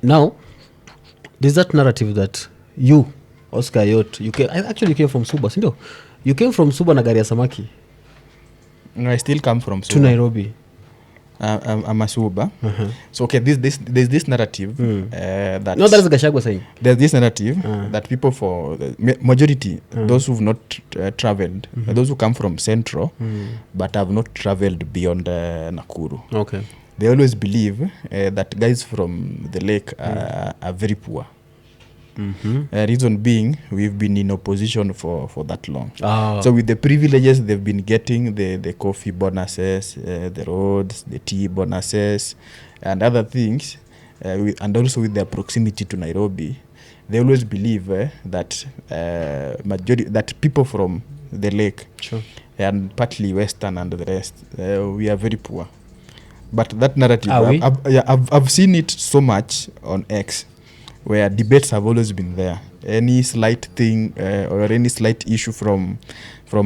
Now, there's that narrative that you, Oscar Yot, you came from Suba, sindio? You came from Suba na gari ya samaki No, I still come from to Suba. Nairobi. I'm a Suba. So okay, there's this narrative that No, that's Gachagua saying. there's this narrative that people for majority, those who've not traveled, those who come from Central but have not traveled beyond Nakuru. Okay. They always believe that guys from the lake are very poor. Reason being, we've been in opposition for that long. So with the privileges they've been getting, the coffee bonuses, the roads, the tea bonuses, and other things, and also with their proximity to Nairobi, they always believe that that people from the lake, Sure. and partly Western and the rest, we are very poor. But that narrative, I've seen it so much on X, where debates have always been there. Any slight thing or any slight issue from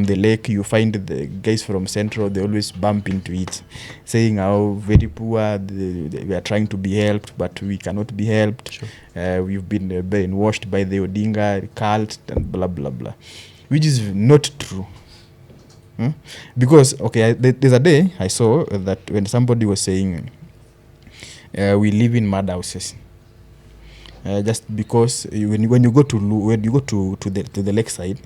the lake, you find the guys from Central, they always bump into it, saying how very poor, we are trying to be helped, but we cannot be helped. Sure. We've been brainwashed by the Odinga cult and blah, blah, blah, which is not true. Because, okay, there's a day I saw that when somebody was saying, we live in mud houses. Just because when you go to the lakeside,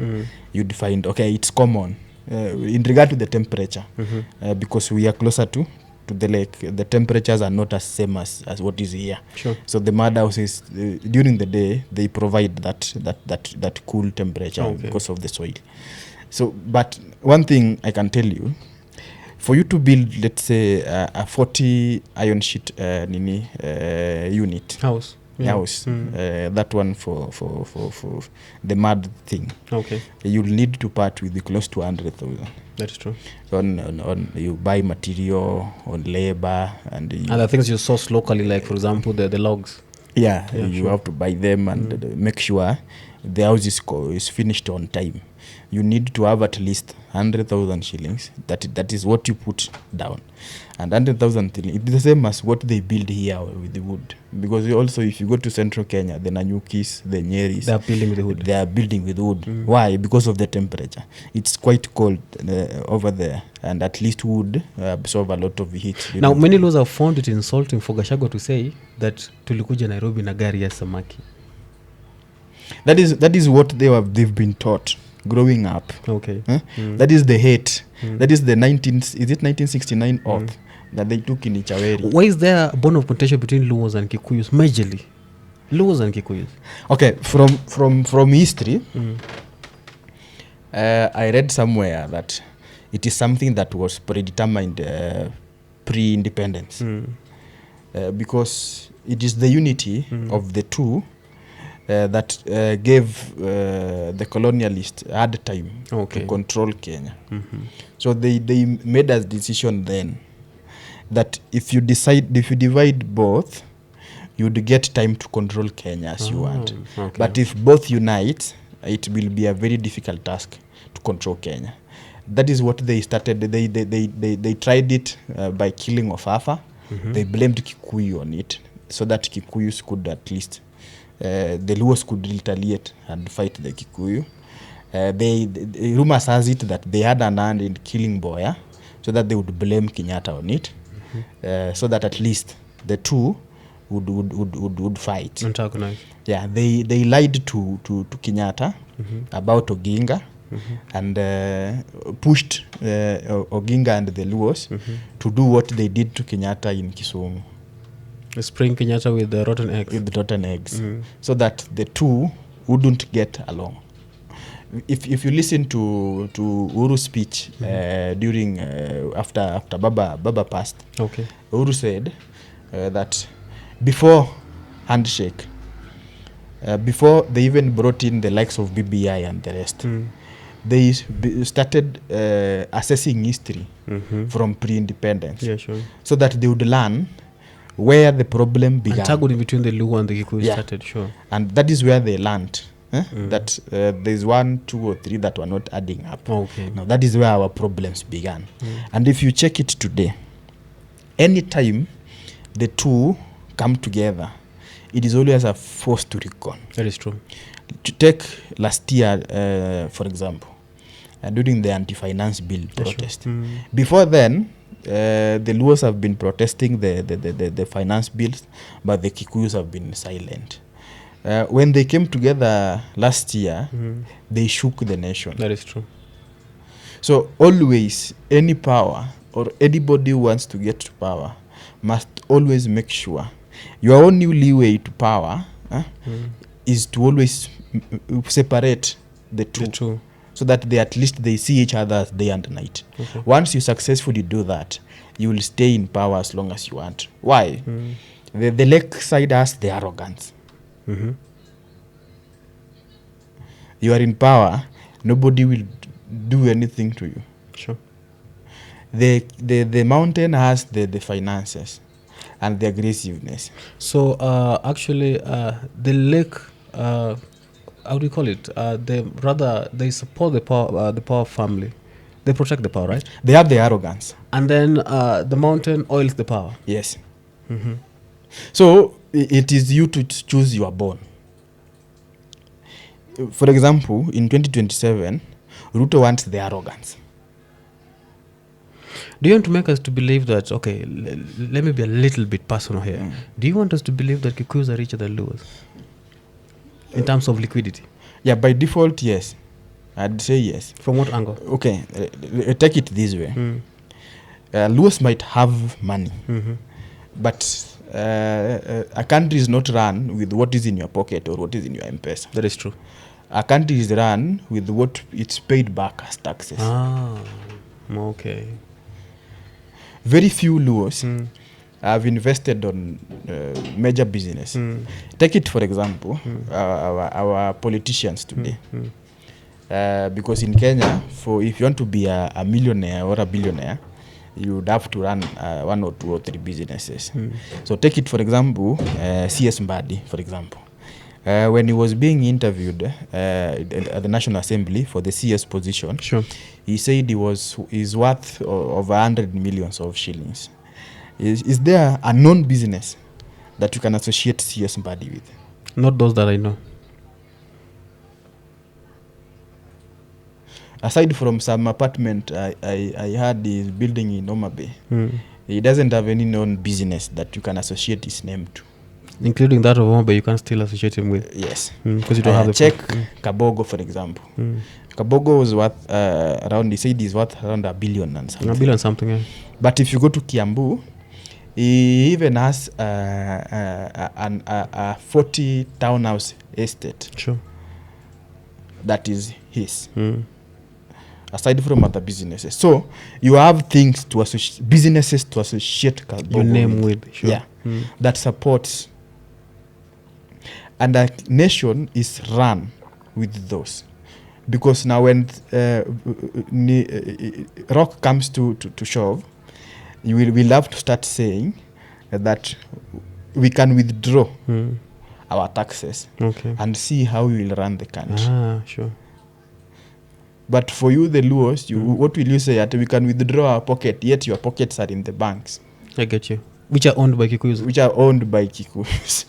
you'd find, okay, it's common in regard to the temperature, because we are closer to the lake. The temperatures are not as same as what is here. Sure. So the mud houses during the day, they provide that cool temperature because of the soil. So, but one thing I can tell you, for you to build, let's say, a 40 iron sheet unit House. That one for the mud thing. Okay. You'll need to part with close to 100,000. That's true. On you buy material, on labor, and the things you source locally, like for example the logs. Yeah, you have to buy them and make sure the house is finished on time. You need to have at least 100,000 shillings. That is what you put down. And 100,000 shillings, it's the same as what they build here with the wood. Because also, if you go to Central Kenya, the Nanyukis, the Nyeris, they are building with wood. They are building with wood. Why? Because of the temperature. It's quite cold over there, and at least wood absorb a lot of heat. Now, many laws have found it insulting for Gachagua to say that tulikuja Nairobi na gari ya samaki. That is what they've been taught growing up. Okay. That is the hate. That is the 1969 oath that they took in Ichaweri. Why is there a bone of contention between Luos and Kikuyus majorly? Luos and Kikuyus. Okay, from history, I read somewhere that it is something that was predetermined pre-independence, because it is the unity of the two that gave the colonialists hard time to control Kenya. So they made a decision then that if you divide both, you'd get time to control Kenya as you want. Okay. But if both unite, it will be a very difficult task to control Kenya. That is what they started. They tried it by killing Ofafa. They blamed Kikuyu on it, so that Kikuyus could at least the Luos could retaliate and fight the Kikuyu. Rumors has it that they had an hand in killing Boya, so that they would blame Kenyatta on it, so that at least the two would fight. Antagonize. Yeah, they lied to Kenyatta about Oginga, and pushed Oginga and the Luos to do what they did to Kenyatta in Kisumu. Spraying Kenyatta with the rotten eggs. With the rotten eggs. So that the two wouldn't get along. If you listen to Uru's speech during after Baba passed, Uru said that before handshake, before they even brought in the likes of BBI and the rest, they started assessing history from pre-independence. Yeah, sure. So that they would learn where the problem began. Antagonism between the Luo and the Kikuyu started, sure. And that is where they learned that there's 1, 2, or 3 that were not adding up. Okay. Now that is where our problems began. And if you check it today, anytime the two come together, it is always a force to reckon. That is true. To take last year, for example, during the anti-finance bill protest. Sure. Before then, the Luos have been protesting the finance bills, but the Kikuyus have been silent. When they came together last year, they shook the nation. That is true. So always, any power or anybody who wants to get to power must always make sure your only leeway to power is to always separate the two. So that they at least they see each other day and night. Okay. Once you successfully do that, you will stay in power as long as you want. Why? The lake side has the arrogance. You are in power, nobody will do anything to you. Sure. The mountain has the finances and the aggressiveness. So actually, the lake, how do you call it? They support the power family. They protect the power, right? They have the arrogance. And then the mountain oils the power. Yes. So it is you to choose your bone. For example, in 2027, Ruto wants the arrogance. Do you want to make us to believe that, okay, let me be a little bit personal here. Do you want us to believe that Kikuyus are richer than Luos? In terms of liquidity? Yeah, by default, yes. I'd say yes. From what angle? Okay, take it this way. Luos might have money, but a country is not run with what is in your pocket or what is in your M-Pesa. That is true. A country is run with what it's paid back as taxes. Okay. Very few Luos have invested on major business. Take it, for example, our politicians today. Because in Kenya, if you want to be a millionaire or a billionaire, you would have to run 1 or 2 or 3 businesses. So take it, for example, CS Mbadi, for example. When he was being interviewed at the National Assembly for the CS position, sure, he said he's worth over 100 millions of shillings. Is there a known business that you can associate CS Mbadi with? Not those that I know. Aside from some apartment I heard he's building in Homa Bay, he doesn't have any known business that you can associate his name to. Including that of Homa Bay, you can still associate him with? Yes. Because you don't have the... Check Kabogo, for example. Kabogo was worth around, he said he's worth around $1 billion and something. $1 billion something, yeah. But if you go to Kiambu, he even has a 40 townhouse estate. Sure. That is his. Aside from other businesses. So you have things to associate, businesses to associate Kabogo your name with. Sure. Yeah. That supports. And a nation is run with those. Because now when rock comes to shove, we'll have to start saying that we can withdraw our taxes and see how we will run the country. Sure. But for you, the Luos, what will you say? That we can withdraw our pocket, yet your pockets are in the banks. I get you. Which are owned by Kikuyus. Which are owned by Kikuyus.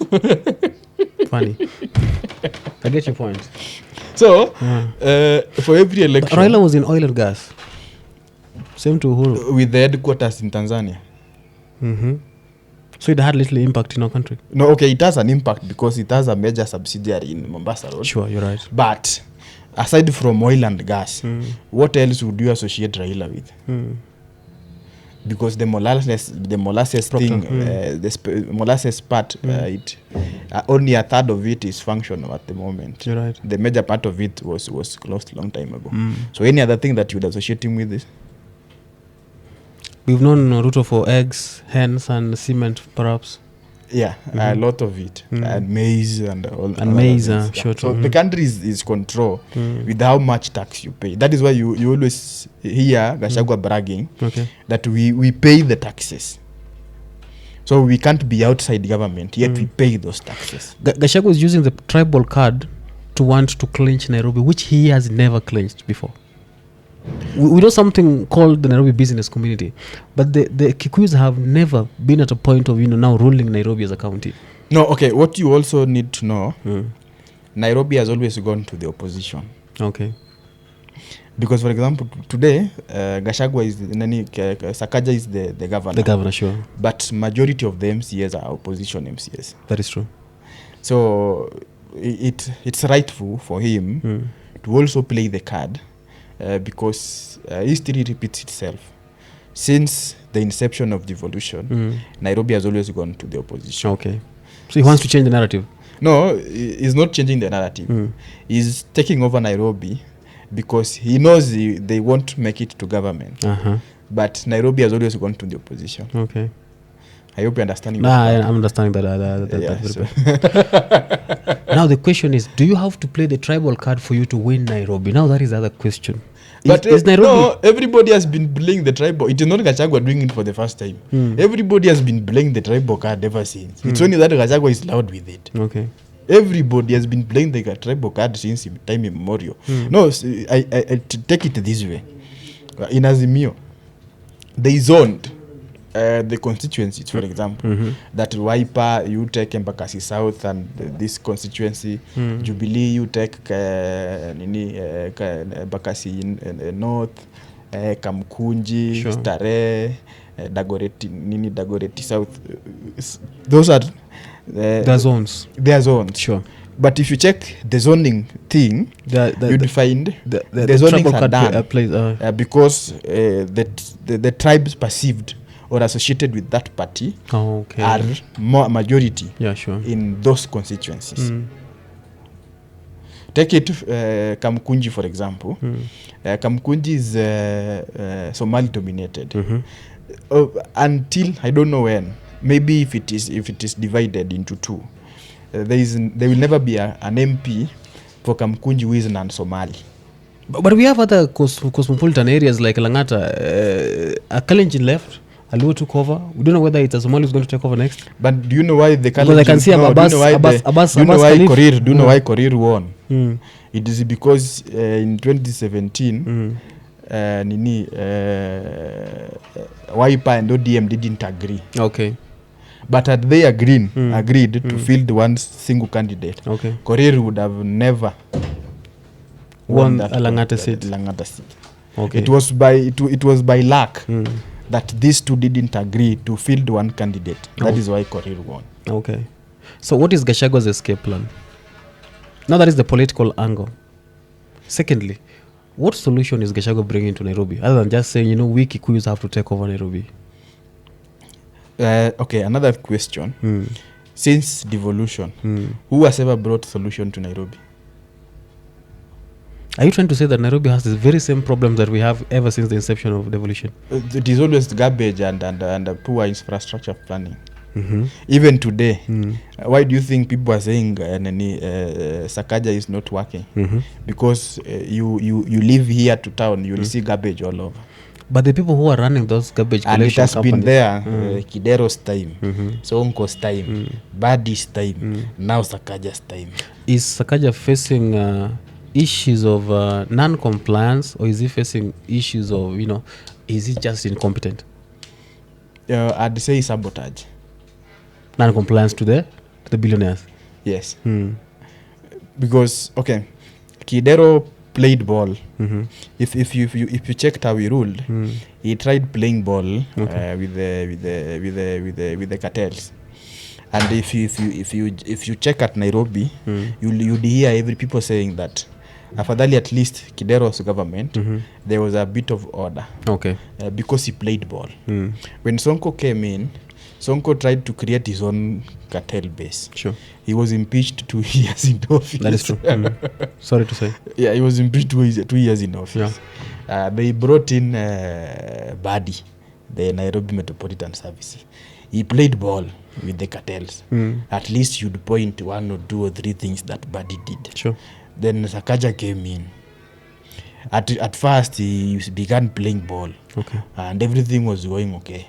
Funny. I get your point. So, for every election... Raila was in oil and gas. Same to Uhuru. With the headquarters in Tanzania. So it had little impact in our country? No, okay, it has an impact because it has a major subsidiary in Mombasa Road. Sure, you're right. But, aside from oil and gas, what else would you associate Raila with? Because the molasses thing, the molasses part, only a third of it is functional at the moment. You're right. The major part of it was closed a long time ago. So any other thing that you would associate him with this? We've known Ruto for eggs, hens, and cement, perhaps. Yeah, a lot of it, and maize and all. And maize, sure. So the country is controlled with how much tax you pay. That is why you always hear Gachagua bragging that we pay the taxes. So we can't be outside government, yet we pay those taxes. Gachagua is using the tribal card to want to clinch Nairobi, which he has never clinched before. We know something called the Nairobi Business Community, but the Kikuyus have never been at a point of now ruling Nairobi as a county. No, okay. What you also need to know, Nairobi has always gone to the opposition. Okay. Because, for example, today, Gachagua is Sakaja is the governor. The governor, sure. But majority of the MCAs are opposition MCAs. That is true. So it's rightful for him to also play the card because history repeats itself. Since the inception of devolution, Nairobi has always gone to the opposition. Okay. So he wants to change the narrative? No, he's not changing the narrative. He's taking over Nairobi because he knows they won't make it to government. But Nairobi has always gone to the opposition. Okay. I hope you understand. I'm understanding that. Now the question is, do you have to play the tribal card for you to win Nairobi? Now that is the other question. But is Nairobi? No, everybody has been playing the tribal. It is not Gachagua doing it for the first time. Everybody has been playing the tribal card ever since. It's only that Gachagua is loud with it. Okay. Everybody has been playing the tribal card since time immemorial. No, I take it this way. In Azimio, they zoned the constituencies, for example, that Wiper, you take Embakasi South, and this constituency, Jubilee, you take Embakasi North, Kamkunji, sure. Starehe, Dagoretti South. Those are the zones. They are zones. Sure. But if you check the zoning thing, you'd find the zoning are done because the tribes perceived or associated with that party are more majority in those constituencies. Take it Kamkunji, for example. Kamkunji is Somali dominated until I don't know when. Maybe if it is divided into two, there will never be an MP for Kamkunji who is non-Somali. But we have other cosmopolitan areas like Langata. Kalenjin left. Aluo took over. We don't know whether it's a Somali who's going to take over next. But do you know why the Kalenjin? Because I can see Abbas. Do you know why Korir won? It is because in 2017, Wiper and ODM didn't agree. Okay. But had they agreed to field one single candidate, Korir would have never won that Langata seat. Okay. It was by luck that these two didn't agree to field one candidate. That is why Korir won. Okay. So what is Gachagua's escape plan? Now that is the political angle. Secondly, what solution is Gachagua bringing to Nairobi other than just saying, we Kikuyus have to take over Nairobi? Okay, another question. Since devolution, who has ever brought solution to Nairobi? Are you trying to say that Nairobi has the very same problems that we have ever since the inception of devolution? It is always garbage and poor infrastructure planning. Even today, why do you think people are saying Sakaja is not working? Because you live here to town, you will see garbage all over. But the people who are running those garbage collection companies, and it has been there Kidero's time, Sonko's time, Badi's time, now Sakaja's time. Is Sakaja facing issues of non-compliance, or is he facing issues of, is he just incompetent? I'd say sabotage. Non-compliance to the billionaires? Yes. Because, okay, Kidero played ball. If you checked how he ruled, he tried playing ball with the cartels. And if you check at Nairobi, you'd hear every people saying that afadhali at least Kidero's government there was a bit of order. Okay. Because he played ball. When Sonko came in, Sonko tried to create his own cartel base. Sure. He was impeached 2 years in office. That is true. Sorry to say. Yeah, he was impeached 2 years in office. Yeah. They brought in Badi, the Nairobi Metropolitan Service. He played ball with the cartels. At least you'd point 1 or 2 or 3 things that Badi did. Sure. Then Sakaja came in. At first, he began playing ball. Okay. And everything was going okay.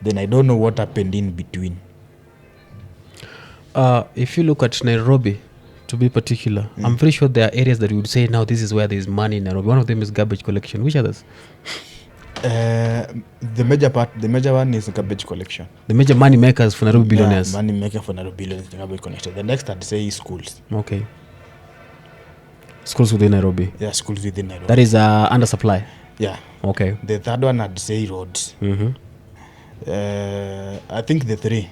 Then I don't know what happened in between. If you look at Nairobi, to be particular, I'm pretty sure there are areas that you would say, now this is where there is money in Nairobi. One of them is garbage collection. Which others? The major one is garbage collection. The major money makers for Nairobi billionaires. Money maker for Nairobi billionaires, the garbage collection. The next I'd say is schools. Okay. Schools within Nairobi. Yeah, schools within Nairobi. That is under supply. Yeah. Okay. The third one I'd say roads. I think the three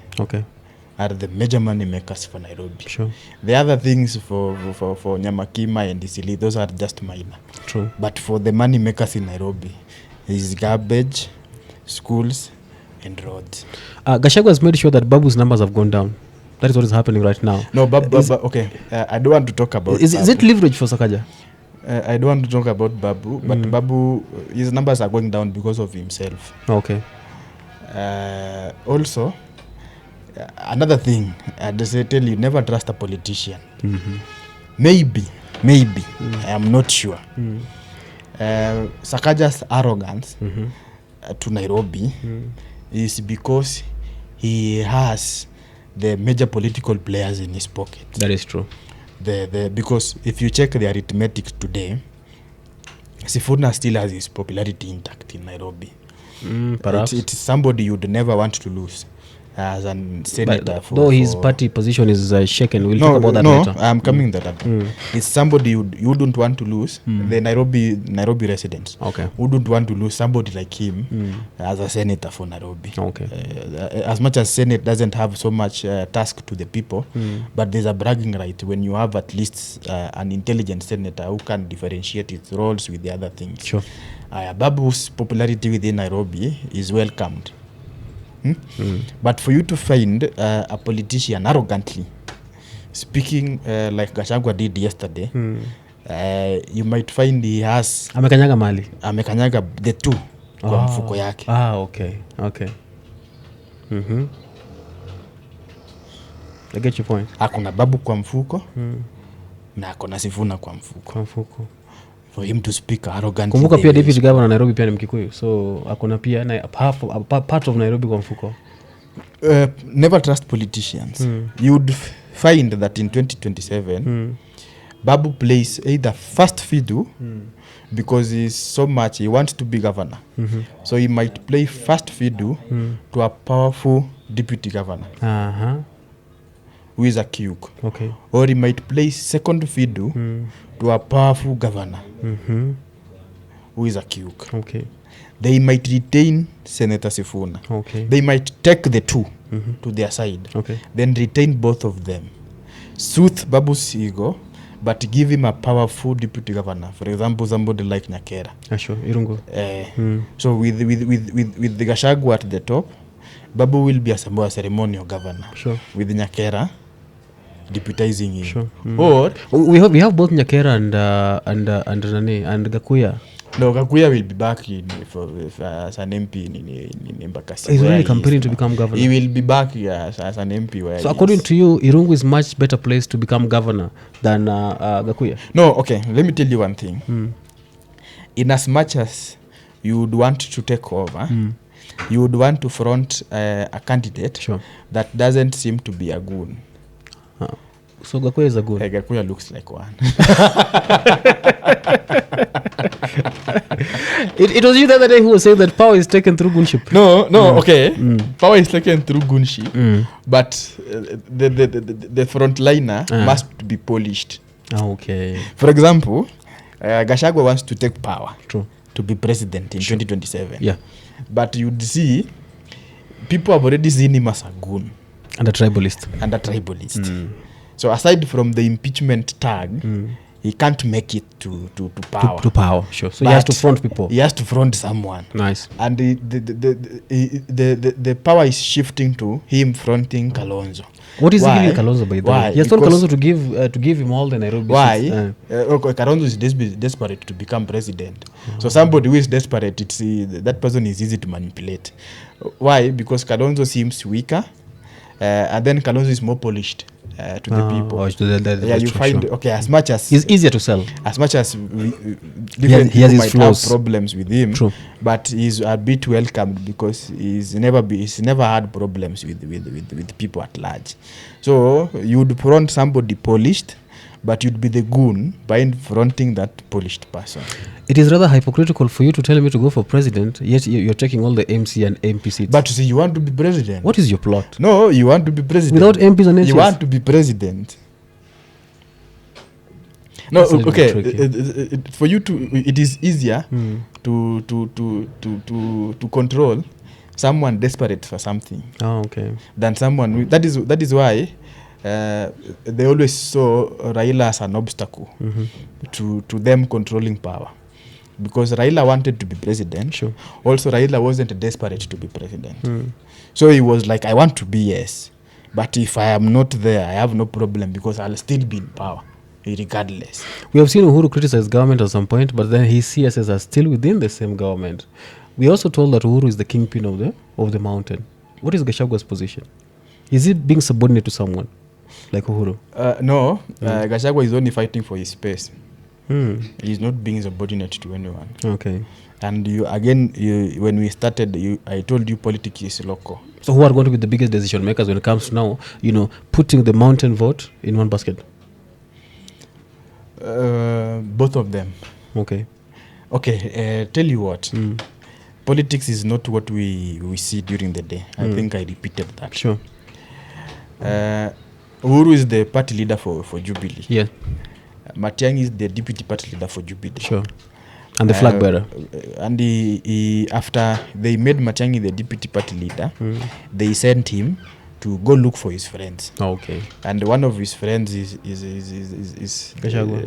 are the major money makers for Nairobi. Sure. The other things for Nyamakima and Isili, those are just minor. True. But for the money makers in Nairobi is garbage, schools and roads. Gachagua has made sure that Babu's numbers have gone down. That is what is happening right now. No, okay. I don't want to talk about Is it leverage for Sakaja? I don't want to talk about Babu, but Babu, his numbers are going down because of himself. Okay. Also, another thing, I tell you, never trust a politician. Maybe, I am not sure. Sakaja's arrogance to Nairobi is because he has the major political players in his pocket. That is true. Because if you check the arithmetic today, Sifuna still has his popularity intact in Nairobi. Perhaps. It's somebody you'd never want to lose as a senator. Though his party position is shaken. We'll talk about that later. I'm coming that up. It's somebody you wouldn't want to lose. The Nairobi residents wouldn't want to lose somebody like him as a senator for Nairobi. As much as Senate doesn't have so much task to the people, but there's a bragging right when you have at least an intelligent senator who can differentiate its roles with the other things. Sure. Babu's popularity within Nairobi is welcomed. But for you to find a politician arrogantly speaking like Gachagua did yesterday, you might find he has amekanyaga the two kwa mfuko yake. Okay. I get your point. Akona Babu kwa mfuko na akona Sifuna kwa mfuko. For him to speak arrogantly. Kumbuka pia deputy governor Nairobi pia ni Mkikuyu, so akona pia na part of Nairobi kwa mfuko. Never trust politicians. You would find that in 2027 Babu plays either first fiddle because he wants to be governor. So he might play first fiddle to a powerful deputy governor who is a Kyuk. Okay. Or he might play second fiddle to a powerful governor who is a Kyuk. Okay. They might retain Senator Sifuna. Okay. They might take the two to their side. Okay. Then retain both of them. Soothe Babu's ego, but give him a powerful deputy governor. For example, somebody like Nyakera. Sure, Irungu. So with the Gachagua at the top, Babu will be a ceremonial governor. Sure. With Nyakera deputizing him. Sure. Or we have both Nyakera and Gakuya. No, Gakuya will be back as an MP in Embakasi. He's really campaigning to become governor. He will be back as an MP. So according to you, Irungu is much better placed to become governor than Gakuya? No, okay. Let me tell you one thing. In as much as you would want to take over, you would want to front a candidate that doesn't seem to be a goon. So Gakuya is a goon? Gakuya looks like one. It was you the other day who was saying that power is taken through goonship. No, okay. Power is taken through goonship, but the frontliner must be polished. Okay. For example, Gachagua wants to take power. True. To be president in 2027. Yeah. But you'd see, people have already seen him as a goon. And a tribalist. So aside from the impeachment tag, he can't make it to power. To power, sure. So but he has to front people. He has to front someone. Nice. And the power is shifting to him fronting Kalonzo. What is he giving Kalonzo, by the way? He has told Kalonzo to give him all the Nairobi. Why? Kalonzo is desperate to become president. So somebody who is desperate, that person is easy to manipulate. Why? Because Kalonzo seems weaker, and then Kalonzo is more polished to the people. You find as much as he's easier to sell. As much as different people might have problems with him, but he's a bit welcomed because he's never had problems with people at large. So you would front somebody polished, but you'd be the goon by fronting that polished person. It is rather hypocritical for you to tell me to go for president, yet you're taking all the MC and MP seats. But see, you want to be president. What is your plot? No, you want to be president. Without MPs and MCs? You want to be president. No, okay. For you to, it is easier to control someone desperate for something. Oh, okay. Than someone. That is why they always saw Raila as an obstacle to them controlling power, because Raila wanted to be president. Sure. Also, Raila wasn't desperate to be president. So he was like, I want to be, yes, but if I am not there, I have no problem because I'll still be in power regardless. We have seen Uhuru criticize government at some point, but then his CSS are still within the same government. We also told that Uhuru is the kingpin of the mountain. What is Gachagua's position? Is he being subordinate to someone like Uhuru? No, Gachagua is only fighting for his space. He's not being subordinate to anyone. Okay. And when we started, I told you politics is local. So who are going to be the biggest decision makers when it comes to now, putting the mountain vote in one basket? Both of them. Okay. Tell you what. Politics is not what we see during the day. I think I repeated that. Sure. Uhuru is the party leader for Jubilee. Yeah. Matiang'i is the deputy party leader for Jubilee. Sure. And the flag bearer. And he after they made Matiang'i the deputy party leader, they sent him to go look for his friends. Okay. And one of his friends is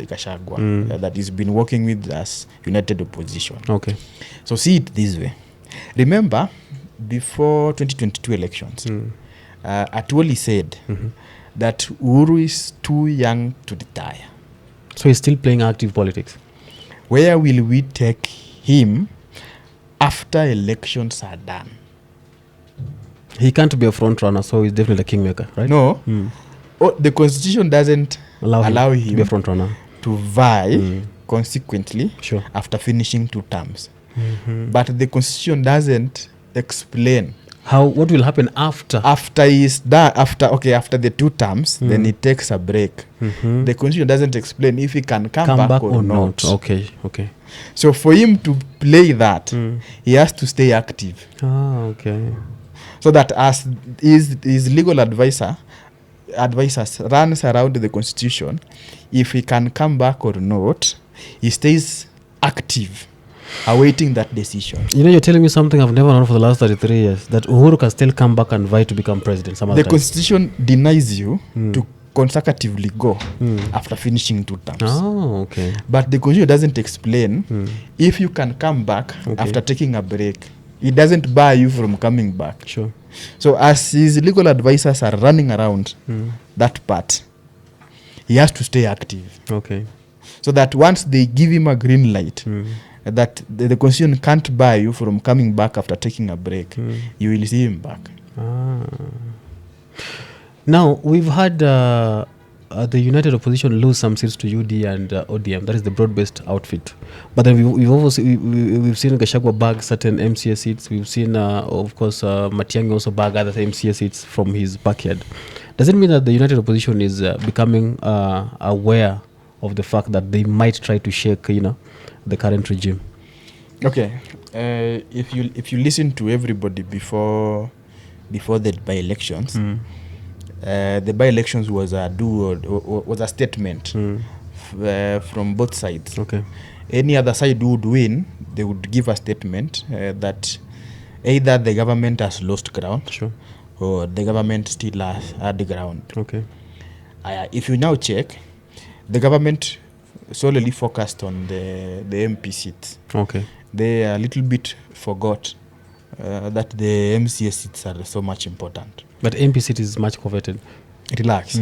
Gachagua, that he's been working with as United Opposition. Okay. So see it this way. Remember, before 2022 elections, Atwoli said that Uhuru is too young to retire. So he's still playing active politics. Where will we take him after elections are done? He can't be a front runner, so he's definitely a kingmaker, right? No. The constitution doesn't allow him to be a front runner, to vie consequently after finishing 2 terms. But the constitution doesn't explain what will happen after he's done, after the 2 terms. Then he takes a break. The constitution doesn't explain if he can come back or not. Okay. So for him to play that, he has to stay active. Okay. So that as his legal advisors runs around the constitution, if he can come back or not, he stays active, awaiting that decision. You're telling me something I've never known for the last 33 years, that Uhuru can still come back and vie to become president some other time. Constitution denies you to consecutively go after finishing 2 terms. Okay. But the constitution doesn't explain if you can come back after taking a break. It doesn't bar you from coming back. Sure. So as his legal advisors are running around that part, he has to stay active. Okay. So that once they give him a green light, that the constitution can't bar you from coming back after taking a break, you will see him back. Now, we've had the United Opposition lose some seats to UD and ODM. That is the broad-based outfit. But then we've seen Gachagua bag certain MCA seats. We've seen, of course, Matiang'i also bag other MCA seats from his backyard. Does it mean that the United Opposition is becoming aware of the fact that they might try to shake, the current regime? Okay. If you listen to everybody before the by-elections, the by-elections was a statement from both sides. Okay. Any other side would win, they would give a statement that either the government has lost ground, or the government still has had ground. Okay. If you now check, the government solely focused on the MP seats. Okay. They a little bit forgot that the MCA seats are so much important. But MP seat is much coveted. Relax.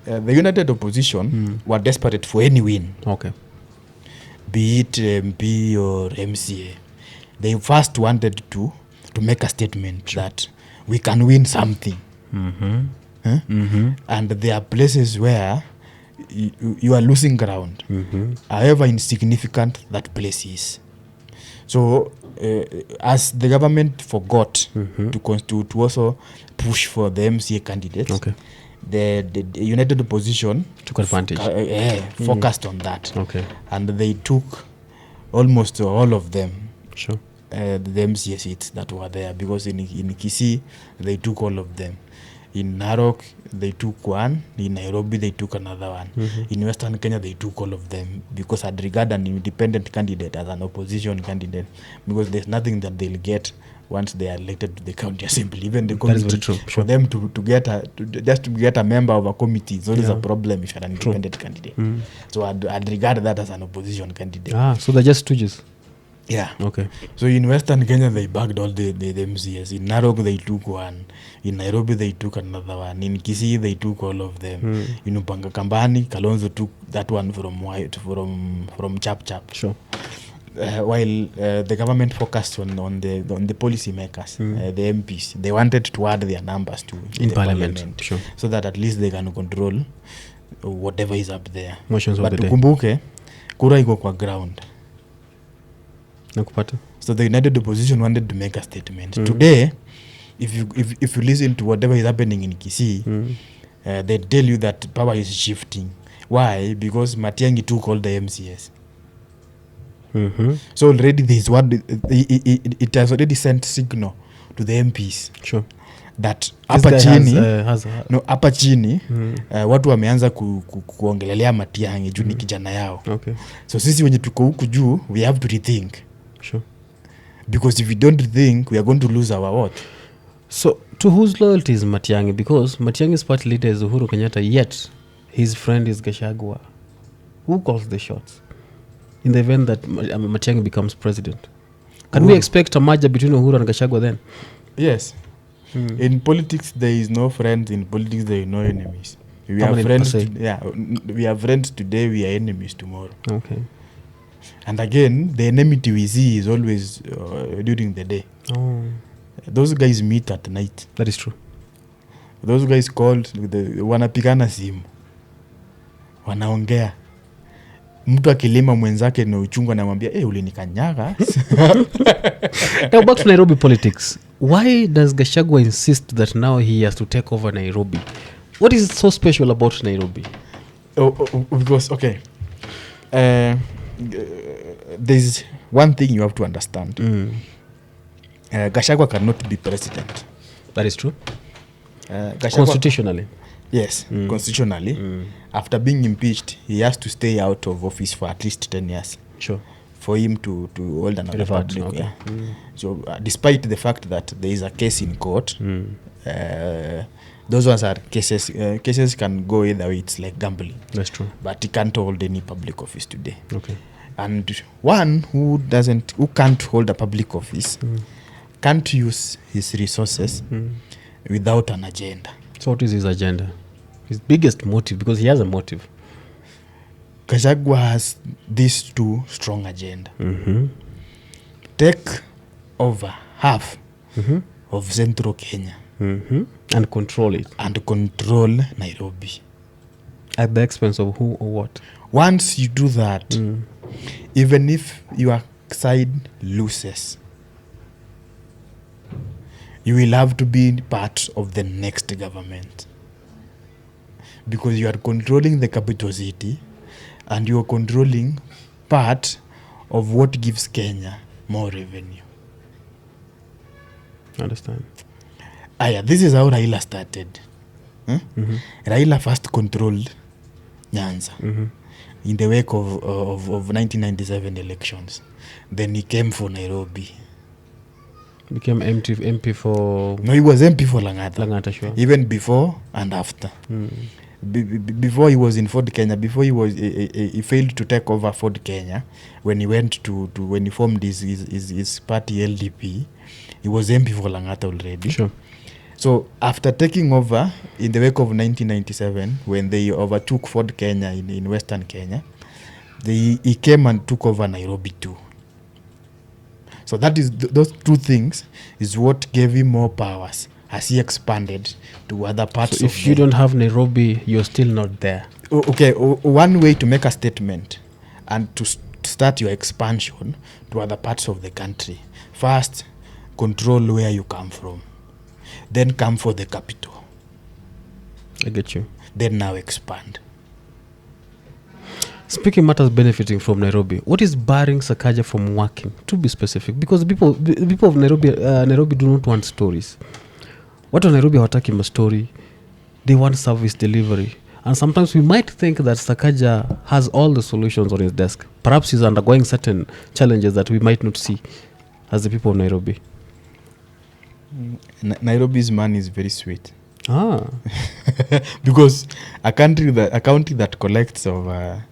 The United Opposition were desperate for any win. Okay. Be it MP or MCA. They first wanted to make a statement that we can win something. And there are places where you are losing ground, however insignificant that place is. So as the government forgot to also push for the MCA candidates, the united opposition took advantage. Focused on that. Okay. And they took almost all of them. Sure. The MCA seats that were there, because in Kisii they took all of them. In Narok they took one. In Nairobi they took another one. In Western Kenya they took all of them, because I'd regard an independent candidate as an opposition candidate, because there's nothing that they'll get once they are elected to the county assembly. Even the committee, for them to get a member of a committee is always a problem if you're an independent candidate. So I'd regard that as an opposition candidate. So they're just stooges. Yeah. Okay. So in Western Kenya they bagged all the MCAs. In Narok they took one. In Nairobi they took another one. In Kisii they took all of them. In Upanga Kambani, Kalonzo took that one from Chap. Sure. While the government focused on the policy makers, the MPs, they wanted to add their numbers to in parliament. Sure. So that at least they can control whatever is up there. Motions but of the day. Tukumbuke kura iko kwa ground. Nakupata. So the united opposition wanted to make a statement. Today, if you listen to whatever is happening in Kisii, they tell you that power is shifting. Why? Because Matiang'i took all the MCS. So already there is what it has already sent signal to the MPs. Sure. That hapa chini watu wameanza kuongelelea Matiang'i juu ni kijana yao. Okay. So sisi wenye tuko huku juu, we have to rethink. Sure. Because if we don't rethink, we are going to lose our vote. So to whose loyalty is Matiang'i? Because Matiang'i's party leader is Uhuru Kenyatta, yet his friend is Gachagua. Who calls the shots in the event that Matiang'i becomes president? Can we expect a merger between Uhuru and Gachagua then? Yes. In politics there is no friends. In politics there is no enemies. We are friends. We are friends today, we are enemies tomorrow. Okay. And again, the enmity we see is always during the day. Those guys meet at night. That is true. Those guys called, wanapigana simu, wanaongea. Mtu akilima mwenzake na uchungu anamwambia ulinikanyaga. Now back to Nairobi politics. Why does Gachagua insist that now he has to take over Nairobi? What is so special about Nairobi? Because there's one thing you have to understand. Gachagua cannot be president. That is true. Constitutionally. Yes, constitutionally. After being impeached, he has to stay out of office for at least 10 years. Sure. For him to hold another public. Okay. Yeah. So despite the fact that there is a case in court, those ones are cases. Cases can go either way. It's like gambling. That's true. But he can't hold any public office today. Okay. And one who can't hold a public office can't use his resources without an agenda. So what is his agenda? His biggest motive, because he has a motive. Gachagua has these two strong agenda. Take over half of central Kenya. And control it. And control Nairobi. At the expense of who or what? Once you do that, even if your side loses, you will have to be part of the next government. Because you are controlling the capital city and you are controlling part of what gives Kenya more revenue. Understand. This is how Raila started. Raila first controlled Nyanza in the wake of 1997 elections. Then he came for Nairobi. Became MP for... No, he was MP for Langata. Sure. Even before and after. Before he was in Ford Kenya, before he failed to take over Ford Kenya, when he went when he formed his party LDP, he was MP for Langata already. Sure. So after taking over in the wake of 1997, when they overtook Ford Kenya in Western Kenya, he came and took over Nairobi too. So that is those two things is what gave him more powers as he expanded to other parts. So if you don't have Nairobi, you're still not there. Okay, one way to make a statement and to start your expansion to other parts of the country, first control where you come from, then come for the capital. I get you. Then now expand. Speaking matters benefiting from Nairobi, what is barring Sakaja from working? To be specific, because people of Nairobi do not want stories. What of Nairobi hawataki ma story? They want service delivery. And sometimes we might think that Sakaja has all the solutions on his desk. Perhaps he's undergoing certain challenges that we might not see as the people of Nairobi. Nairobi's man is very sweet. Because a county that collects over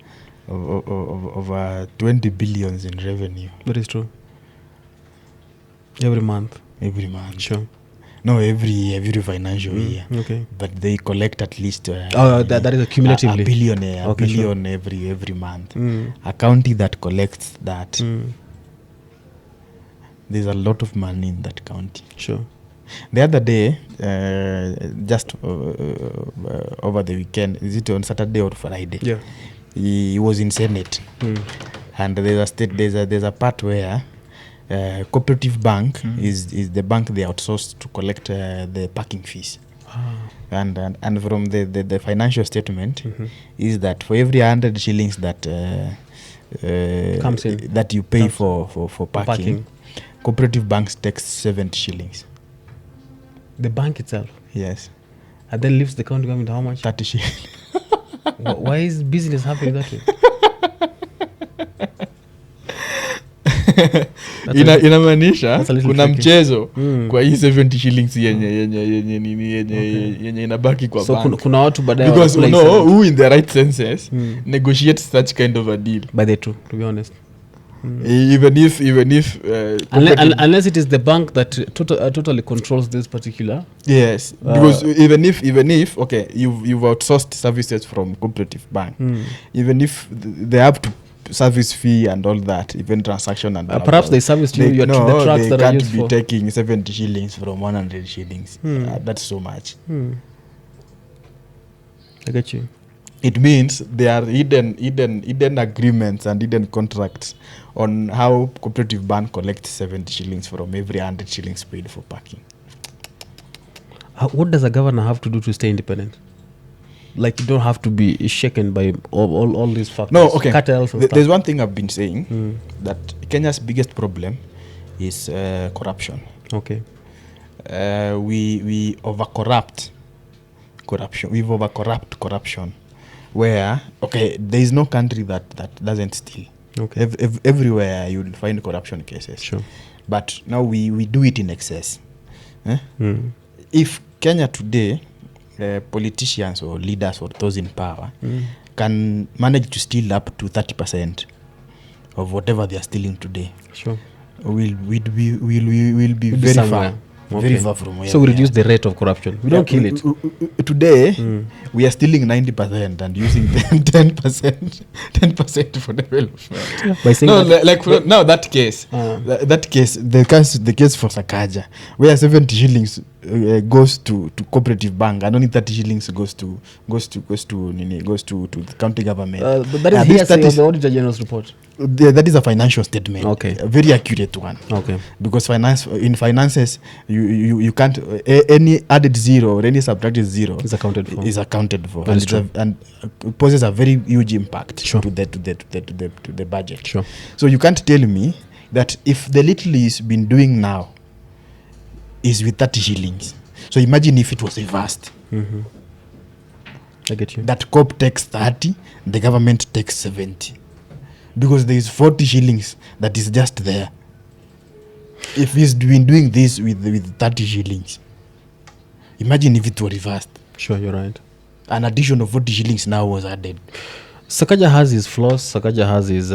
20 billions in revenue. That is true. Every month. Sure. No, every financial year. Okay. But they collect at least that is cumulatively a billion sure. every month. A county that collects that, there's a lot of money in that county. Sure. The other day, just over the weekend, is it on Saturday or Friday? Yeah. He was in Senate, and there's a part where Cooperative Bank is the bank they outsourced to collect the parking fees. And from the financial statement is that for every 100 shillings that comes in, that you pay for parking, Cooperative Bank takes 70 shillings. The bank itself? Yes. And then leaves the county government how much? 30 shillings. Why is business happening that way? Inamaanisha kuna mchezo kwa hii 70 shillings yenye inabaki kwa bank. So kuna watu baadaye because who in the right senses negotiate such kind of a deal. By the two, to be honest. Even if unless it is the bank that totally controls this particular. Yes, because even if okay, you've outsourced services from Cooperative Bank, even if they have to service fee and all that, even transaction and perhaps they service the trucks that are used for. They can't be taking 70 shillings from 100 shillings. That's so much. I get you. It means there are hidden agreements and hidden contracts on how Cooperative Bank collects 70 shillings from every 100 shillings paid for parking. What does a governor have to do to stay independent? Like, you don't have to be shaken by all these factors. No, okay. Cartels and There's one thing I've been saying, that Kenya's biggest problem is corruption. Okay. We over-corrupt corruption. We've over-corrupt corruption. Where, okay, there is no country that doesn't steal. Okay. Everywhere you'll find corruption cases. Sure. But now we do it in excess. If Kenya today, politicians or leaders or those in power can manage to steal up to 30% of whatever they are stealing today, sure, we'll be very far. Okay. Very far from where so we reduce the rate of corruption. We don't kill it. Today, we are stealing 90% and using 10% for development. By saying now that case, the case for Sakaja, where 70 shillings goes to Cooperative Bank and only 30 shillings goes to the county government. That is hearsay of the Auditor General's report. That is a financial statement. Okay. A very accurate one. Okay. Because in finances, you can't any added zero or any subtracted zero is accounted for. And poses a very huge impact sure. to the budget. Sure. So you can't tell me that if the little he's been doing now is with 30 shillings. So imagine if it was reversed. I get you. That COP takes 30, the government takes 70. Because there is 40 shillings that is just there. If he's been doing this with 30 shillings, imagine if it were reversed. Sure, you're right. An addition of 40 shillings now was added. Sakaja has his flaws. Sakaja has his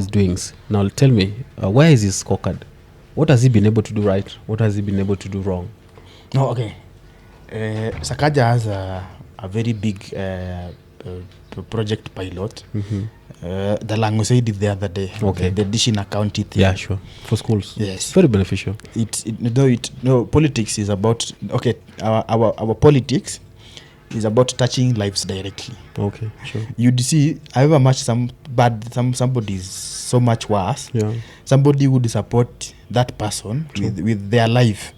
doings. Now tell me, where is his scorecard? What has he been able to do right? What has he been able to do wrong? No, okay. Sakaja has a very big project pilot. The Lango said it the other day. Okay. The dishing account thing. Yeah, sure. For schools. Yes. Very beneficial. Politics is about, okay, our politics is about touching lives directly. Okay, sure. You'd see, however much somebody is so much worse, yeah, somebody would support that person with their life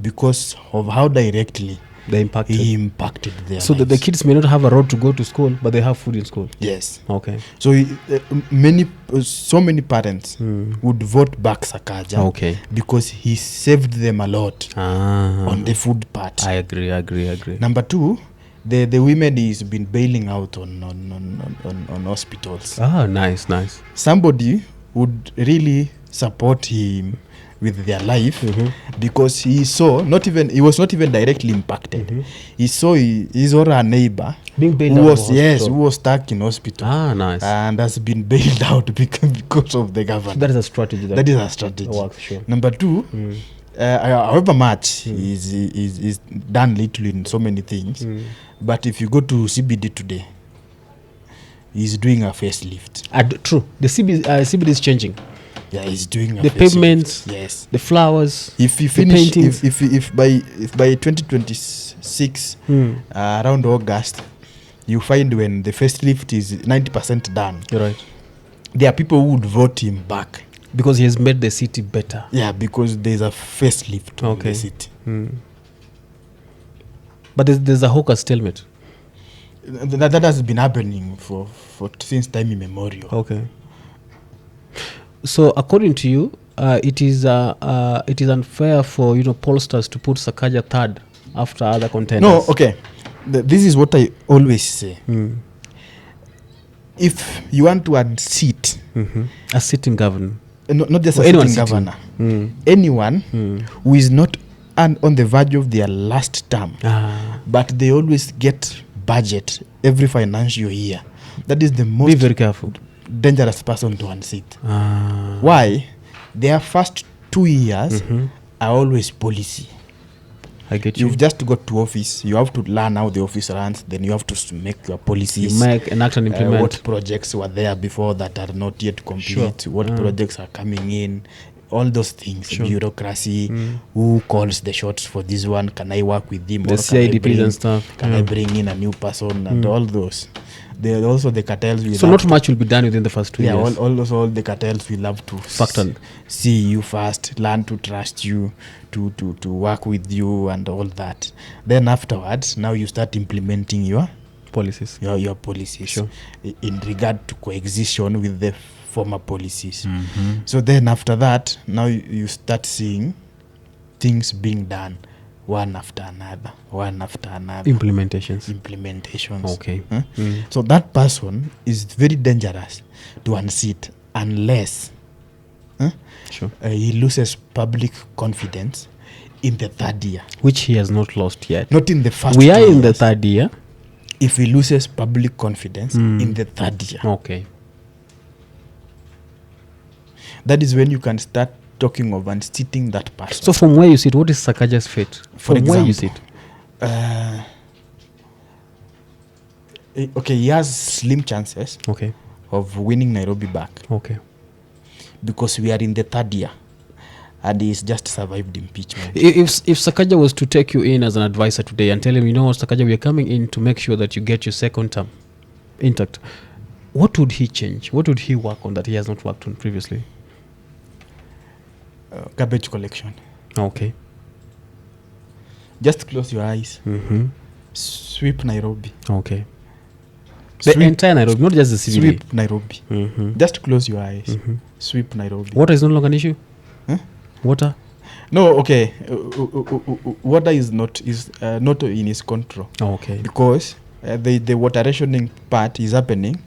because of how directly They impacted. He impacted their So lives. the kids may not have a road to go to school, but they have food in school. Yes. Okay. So so many parents would vote back Sakaja Okay. because he saved them a lot on the food part. I agree. Number two, the women he's been bailing out on hospitals. Nice. Somebody would really support him with their life because he was not even directly impacted. He saw his or her neighbor being bailed who out who was stuck in hospital. Nice. And has been bailed out because of the government. That is a strategy. That is a strategy. Works, sure. Number two, however much is done little in so many things, but if you go to CBD today, he's doing a facelift. True. The CBD is changing. Yeah, he's doing a the pavements, yes, the flowers. If you finish, if by 2026, around August, you find when the facelift is 90% done. You're right. There are people who would vote him back because he has made the city better. Yeah, because there's a facelift in the city. But there's a hawker stalemate. That has been happening for since time immemorial. Okay. So according to you, it is unfair for pollsters to put Sakaja third after other contenders. No, okay. This is what I always say. If you want to unseat a sitting governor, not just a sitting governor, anyone who is not on the verge of their last term, but they always get budget every financial year, that is the most be very careful dangerous person to unseat. Why? Their first 2 years are always policy. I get you. You've just got to office. You have to learn how the office runs. Then you have to make your policies. You make, enact and implement. What projects were there before that are not yet complete. Sure. What projects are coming in. All those things. Sure. Bureaucracy. Who calls the shots for this one? Can I work with him? The CIDPs and stuff. Can I bring in a new person? And all those. There are also the cartels. So not much will be done within the first 2 years. Yeah, all the cartels will have to see you first, learn to trust you, to work with you and all that. Then afterwards, now you start implementing your policies. Your policies. Sure. In regard to coexistence with the former policies. So then after that, now you start seeing things being done. One after another. Implementations. Okay. So that person is very dangerous to unseat unless he loses public confidence in the third year. Which he has not lost yet. Not in the first We 2 are years. in the third year. If he loses public confidence in the third year. Okay. That is when you can start talking of unseating that person. So from where you sit, what is Sakaja's fate? For example, where you sit? Okay, he has slim chances of winning Nairobi back. Okay. Because we are in the third year and he's just survived impeachment. If Sakaja was to take you in as an advisor today and tell him, Sakaja, we are coming in to make sure that you get your second term intact, what would he change? What would he work on that he has not worked on previously? Garbage collection. Okay. Just close your eyes. Sweep Nairobi. Okay. The entire Nairobi, not just the CBD. Sweep Nairobi. Just close your eyes. Sweep Nairobi. Water is no longer an issue? Water? No, okay. Water is not in his control. Okay. Because the water rationing part is happening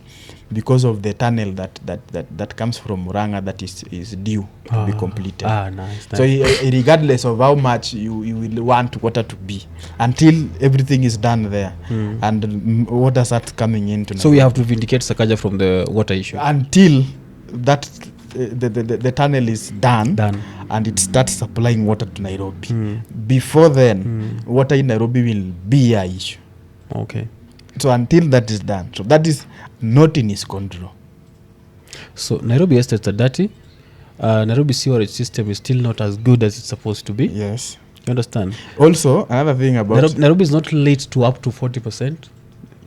because of the tunnel that comes from Murang'a that is due to be completed. Nice. So regardless of how much you will want water to be, until everything is done there and water starts coming into. So we have to vindicate Sakaja from the water issue. Until that the tunnel is done and it starts supplying water to Nairobi. Before then, water in Nairobi will be an issue. Okay. So until that is done, so that is not in his control. So Nairobi estates are dirty. Nairobi sewerage system is still not as good as it's supposed to be. Yes. You understand? Also, another thing about Nairobi is not late to up to 40%.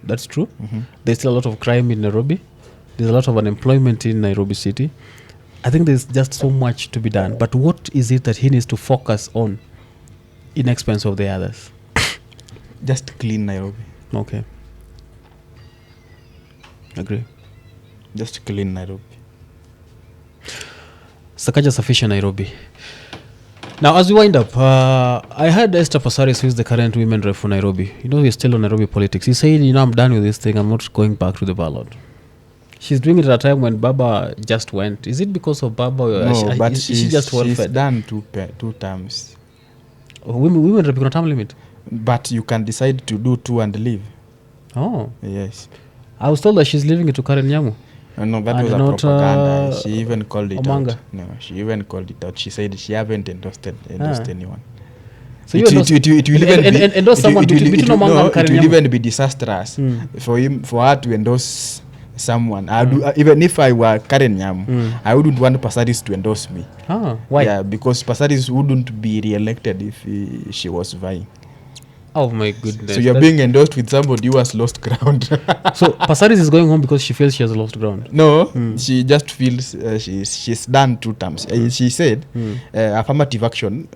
That's true. There's still a lot of crime in Nairobi. There's a lot of unemployment in Nairobi city. I think there's just so much to be done. But what is it that he needs to focus on in expense of the others? Just clean Nairobi. Okay. Agree. Just clean Nairobi. Sakaja safisha Nairobi. Now, as we wind up, I heard Esther Passaris, who is the current women rep for Nairobi. You know, he's still on Nairobi politics. He's saying, you know, I'm done with this thing. I'm not going back to the ballot. She's doing it at a time when Baba just went. Is it because of Baba? Or No, but she just she's well-fed? done two terms. Women rep on a term limit? But you can decide to do 2 and leave. Oh. Yes. I was told that she's leaving it to Karen Nyamu. No, that And was a not, propaganda. She even called it Omanga. out. No, she even called it out. She said she haven't endorsed anyone. So you endorse someone between Omanga and Karen It will Nyamu? even be disastrous for her to endorse someone. Even if I were Karen Nyamu, I wouldn't want Passaris to endorse me. Why? Yeah, because Passaris wouldn't be re-elected if she was vying. Oh my goodness. So you're being endorsed with somebody who has lost ground. So Passaris is going home because she feels she has lost ground? No, she just feels she's done 2 terms. She said affirmative action,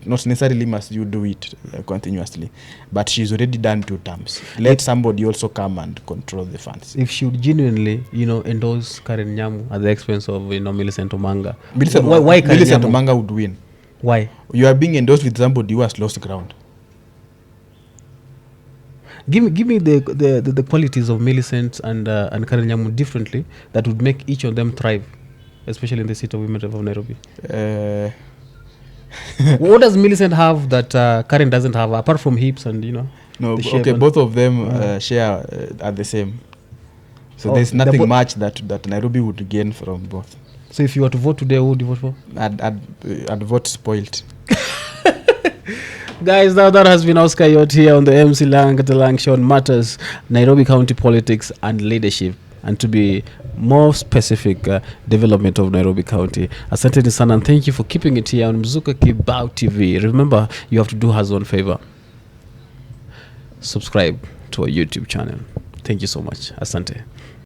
not necessarily must you do it continuously, but she's already done 2 terms. Let somebody also come and control the funds. If she would genuinely, endorse Karen Nyamu at the expense of, Millicent Omanga, why Karen Millicent Nyamu? Omanga would win? Why? You are being endorsed with somebody who has lost ground. Give me the qualities of Millicent and Karen Nyamu differently that would make each of them thrive, especially in the seat of women of Nairobi. What does Millicent have that Karen doesn't have, apart from hips and No, the shape okay, both of them share are the same. So there's nothing much that Nairobi would gain from both. So if you were to vote today, who would you vote for? I'd vote spoiled. Guys, now that has been Oscar Yot here on the MC Lang at the Lang Show on Matters, Nairobi County Politics and Leadership, and to be more specific, development of Nairobi County. Asante sana, and thank you for keeping it here on Mzuka Kibao TV. Remember, you have to do us one favor. Subscribe to our YouTube channel. Thank you so much. Asante.